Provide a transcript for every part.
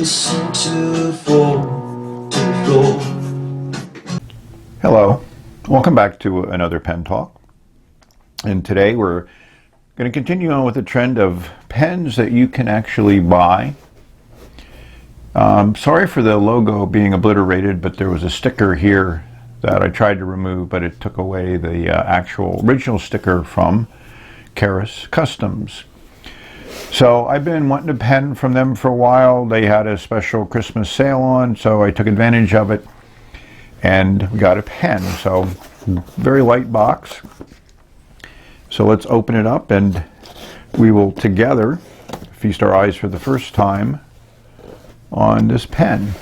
seem to fall to the floor. Hello, welcome back to another pen talk. And today we're going to continue on with the trend of pens that you can actually buy. Sorry for the logo being obliterated, but there was a sticker here that I tried to remove, but it took away the actual original sticker from Kustoms. So I've been wanting a pen from them for a while. They had a special Christmas sale on, so I took advantage of it and we got a pen. So very light box. So let's open it up and we will together feast our eyes for the first time on this pen.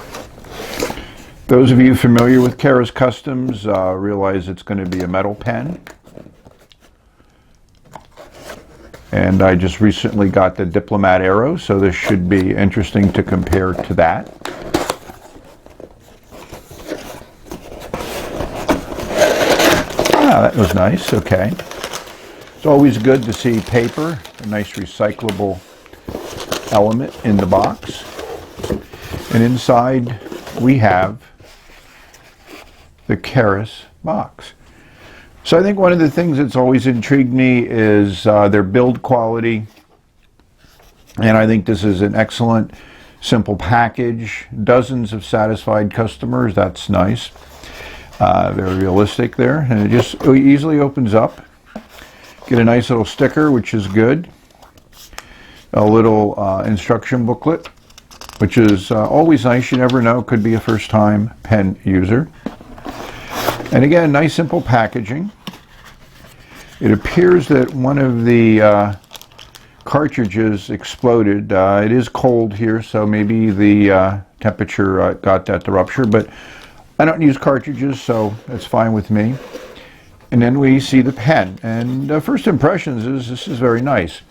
Those of you familiar with Kustoms realize it's going to be a metal pen. And I just recently got the Diplomat Arrow, so this should be interesting to compare to that. Ah, that was nice, okay. It's always good to see paper, a nice recyclable element in the box. And inside we have the Keras box. So I think one of the things that's always intrigued me is their build quality. And I think this is an excellent, simple package. Dozens of satisfied customers, that's nice. Very realistic there. And it just easily opens up. Get a nice little sticker, which is good. A little instruction booklet, which is always nice. You never know, could be a first-time pen user. And again, nice simple packaging. It appears that one of the cartridges exploded. It is cold here, so maybe the temperature got that to rupture, but I don't use cartridges, so that's fine with me. And then we see the pen, and first impressions is this is very nice.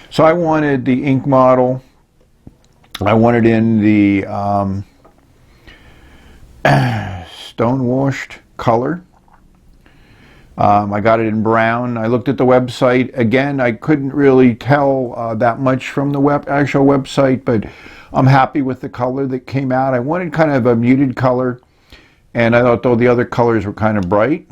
So I wanted the ink model. I wanted in the stone-washed color. I got it in brown. I looked at the website. Again, I couldn't really tell that much from the actual website, but I'm happy with the color that came out. I wanted kind of a muted color, and I thought all the other colors were kind of bright.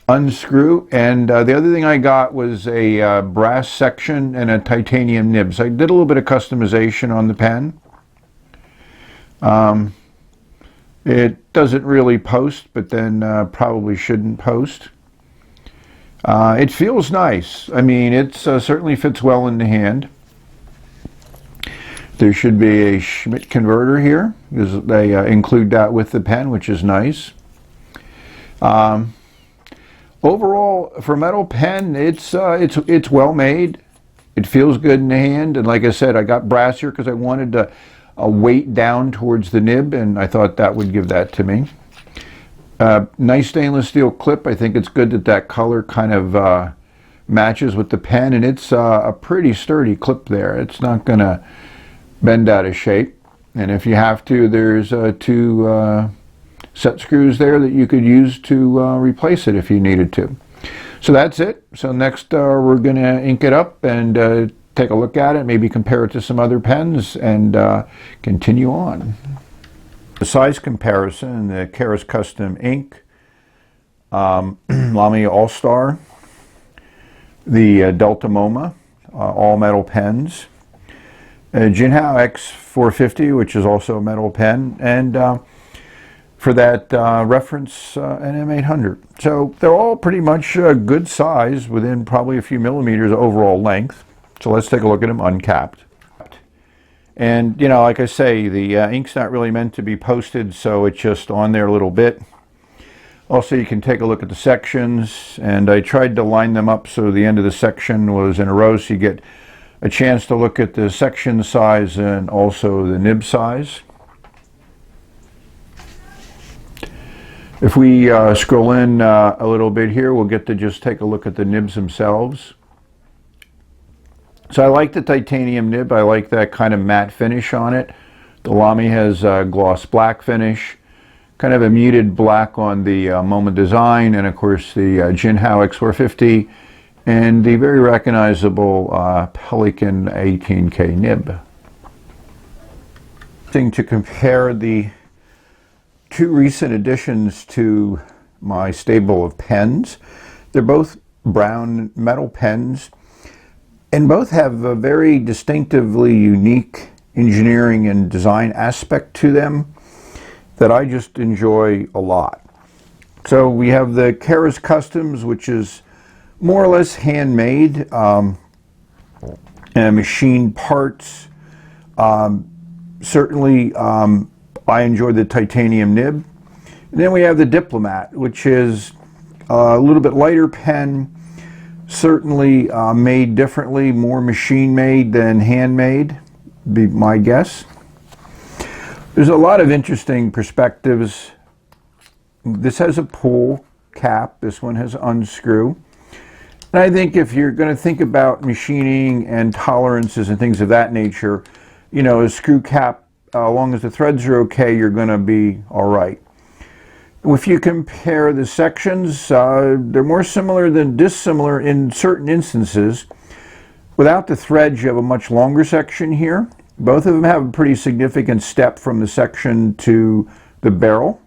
Unscrew, and the other thing I got was a brass section and a titanium nib. So I did a little bit of customization on the pen. It doesn't really post, but then probably shouldn't post. It feels nice. I mean, it certainly fits well in the hand. There should be a Schmidt converter here, because they include that with the pen, which is nice. Overall, for a metal pen, it's well made. It feels good in the hand, and like I said, I got brass here because I wanted to weight down towards the nib, and I thought that would give that to me. Nice stainless steel clip. I think it's good that that color kind of matches with the pen, and it's a pretty sturdy clip there. It's not going to bend out of shape. And if you have to, there's two set screws there that you could use to replace it if you needed to. So that's it. So next we're going to ink it up and take a look at it, maybe compare it to some other pens, and continue on. The size comparison, the Keras Custom Ink, Lamy All-Star, the Delta MoMA, all metal pens, Jinhao X450, which is also a metal pen, and for that reference an M800. So they're all pretty much good size within probably a few millimeters overall length. So let's take a look at them uncapped. And you know, like I say, the ink's not really meant to be posted, so it's just on there a little bit. Also, you can take a look at the sections, and I tried to line them up so the end of the section was in a row, so you get a chance to look at the section size and also the nib size. If we scroll in a little bit here, we'll get to just take a look at the nibs themselves. So I like the titanium nib. I like that kind of matte finish on it. The Lamy has a gloss black finish, kind of a muted black on the MoMA design, and of course the Jinhao X450 and the very recognizable Pelican 18K nib. Thing to compare the two recent additions to my stable of pens. They're both brown metal pens, and both have a very distinctively unique engineering and design aspect to them that I just enjoy a lot. So we have the Kustoms, which is more or less handmade, and machined parts. Certainly, I enjoy the titanium nib. And then we have the Diplomat, which is a little bit lighter pen, certainly made differently, more machine-made than handmade, be my guess. There's a lot of interesting perspectives. This has a pull cap, this one has unscrew. And I think if you're going to think about machining and tolerances and things of that nature, you know, a screw cap, as long as the threads are okay, you're going to be all right. If you compare the sections, they're more similar than dissimilar in certain instances. Without the threads, you have a much longer section here. Both of them have a pretty significant step from the section to the barrel.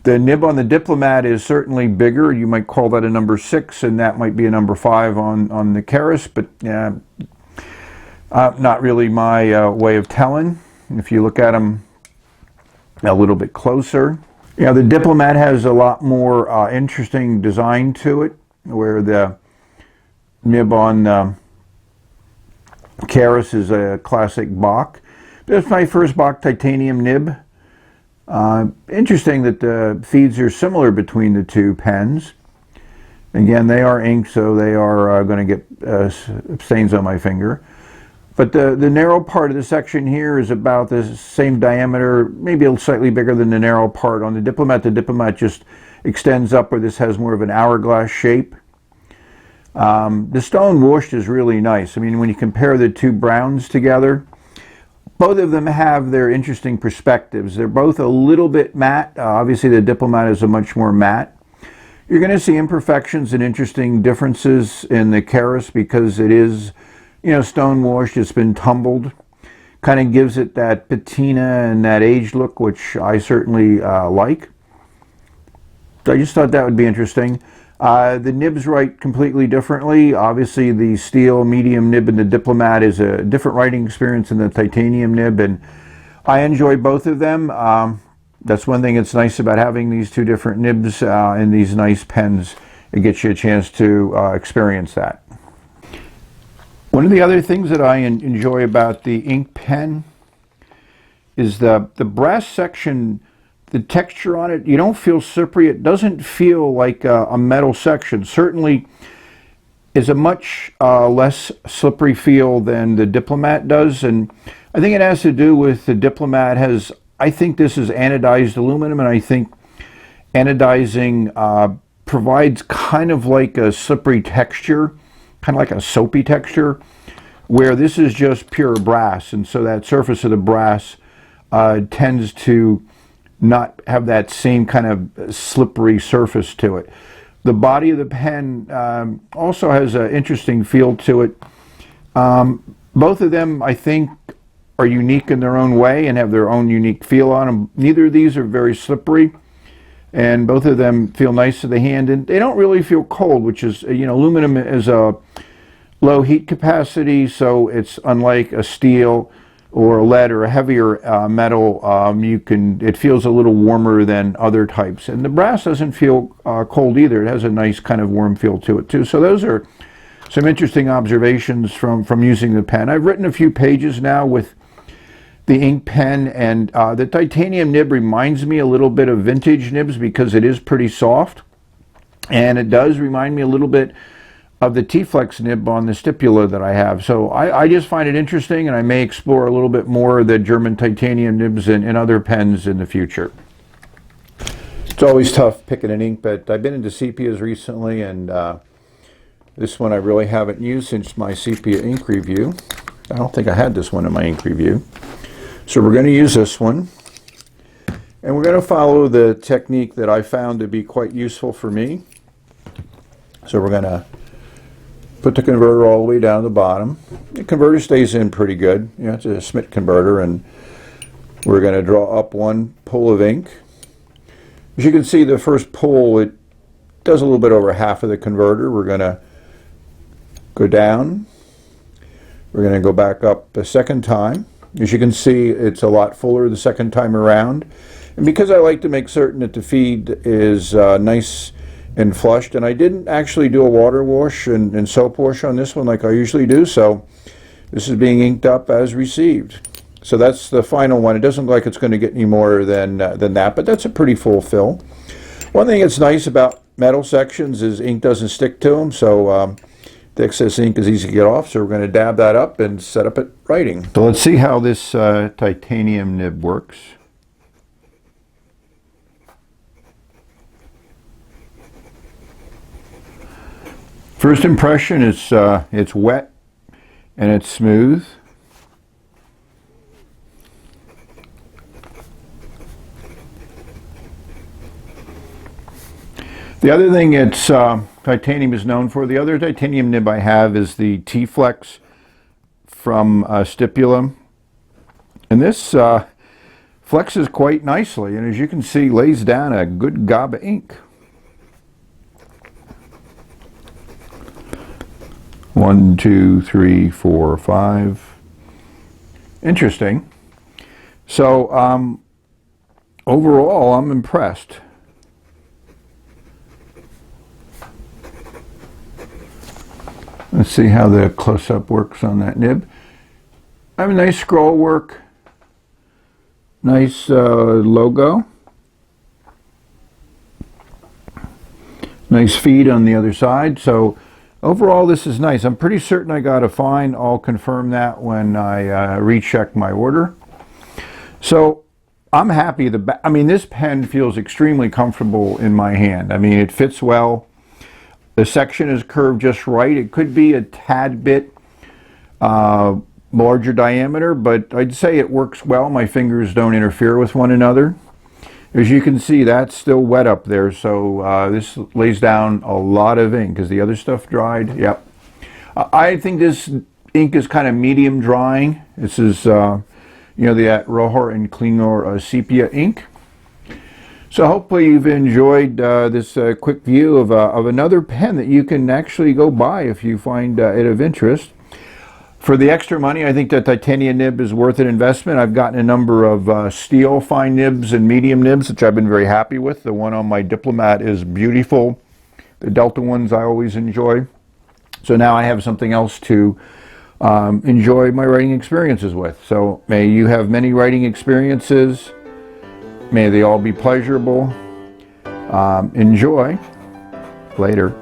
The nib on the Diplomat is certainly bigger. You might call that a number 6, and that might be a number 5 on the Keras, but not really my way of telling. If you look at them a little bit closer, you know, the Diplomat has a lot more interesting design to it, where the nib on Keras is a classic Bach. That's my first Bach titanium nib. Interesting that the feeds are similar between the two pens. Again, they are ink, so they are going to get stains on my finger. But the narrow part of the section here is about the same diameter, maybe a slightly bigger than the narrow part on the Diplomat. The Diplomat just extends up where this has more of an hourglass shape. The stone washed is really nice. I mean, when you compare the two browns together, both of them have their interesting perspectives. They're both a little bit matte. Obviously, the Diplomat is a much more matte. You're going to see imperfections and interesting differences in the Keras because it is, you know, stone washed. It's been tumbled. Kind of gives it that patina and that aged look, which I certainly like. So I just thought that would be interesting. The nibs write completely differently. Obviously, the steel medium nib in the Diplomat is a different writing experience than the titanium nib, and I enjoy both of them. That's one thing that's nice about having these two different nibs and these nice pens. It gets you a chance to experience that. One of the other things that I enjoy about the ink pen is the brass section. The texture on it, you don't feel slippery. It doesn't feel like a metal section. Certainly is a much less slippery feel than the Diplomat does. And I think it has to do with the Diplomat has, I think this is anodized aluminum, and I think anodizing provides kind of like a slippery texture, kind of like a soapy texture, where this is just pure brass. And so that surface of the brass tends to not have that same kind of slippery surface to it. The body of the pen also has an interesting feel to it. Both of them, I think, are unique in their own way and have their own unique feel on them. Neither of these are very slippery, and both of them feel nice to the hand, and they don't really feel cold, which is, you know, aluminum is a low heat capacity, so it's unlike a steel or a lead or a heavier metal. It feels a little warmer than other types. And the brass doesn't feel cold either. It has a nice kind of warm feel to it too. So those are some interesting observations from using the pen. I've written a few pages now with the ink pen, and the titanium nib reminds me a little bit of vintage nibs because it is pretty soft. And it does remind me a little bit of the T-Flex nib on the Stipula that I have. So I just find it interesting, and I may explore a little bit more of the German titanium nibs in other pens in the future. It's always tough picking an ink, but I've been into sepias recently, and this one I really haven't used since my sepia ink review. I don't think I had this one in my ink review. So we're going to use this one, and we're going to follow the technique that I found to be quite useful for me. So we're going to put the converter all the way down to the bottom. The converter stays in pretty good. You know, it's a Smith converter, and we're going to draw up one pull of ink. As you can see, the first pull, it does a little bit over half of the converter. We're going to go down. We're going to go back up a second time. As you can see, it's a lot fuller the second time around. And because I like to make certain that the feed is nice and flushed, and I didn't actually do a water wash and soap wash on this one like I usually do, so this is being inked up as received. So that's the final one. It doesn't look like it's going to get any more than that, but that's a pretty full fill. One thing that's nice about metal sections is ink doesn't stick to them, so the excess ink is easy to get off, so we're going to dab that up and set up it writing. So let's see how this titanium nib works. First impression is it's wet and it's smooth. The other thing it's titanium is known for, the other titanium nib I have is the T-Flex from Stipula. And this flexes quite nicely, and as you can see, lays down a good gob of ink. 1, 2, 3, 4, 5. Interesting. So overall, I'm impressed. Let's see how the close-up works on that nib. I have a nice scroll work, nice logo, nice feed on the other side. So overall, this is nice. I'm pretty certain I got a fine. I'll confirm that when I recheck my order. So I'm happy. I mean, this pen feels extremely comfortable in my hand. I mean, it fits well. The section is curved just right. It could be a tad bit larger diameter, but I'd say it works well. My fingers don't interfere with one another. As you can see, that's still wet up there, so this lays down a lot of ink. Is the other stuff dried? Yep. I think this ink is kind of medium drying. This is, you know, the Rohor and Klingor sepia ink. So hopefully you've enjoyed this quick view of another pen that you can actually go buy if you find it of interest. For the extra money, I think the titanium nib is worth an investment. I've gotten a number of steel fine nibs and medium nibs, which I've been very happy with. The one on my Diplomat is beautiful. The Delta ones I always enjoy. So now I have something else to enjoy my writing experiences with. So may you have many writing experiences. May they all be pleasurable. Enjoy. Later.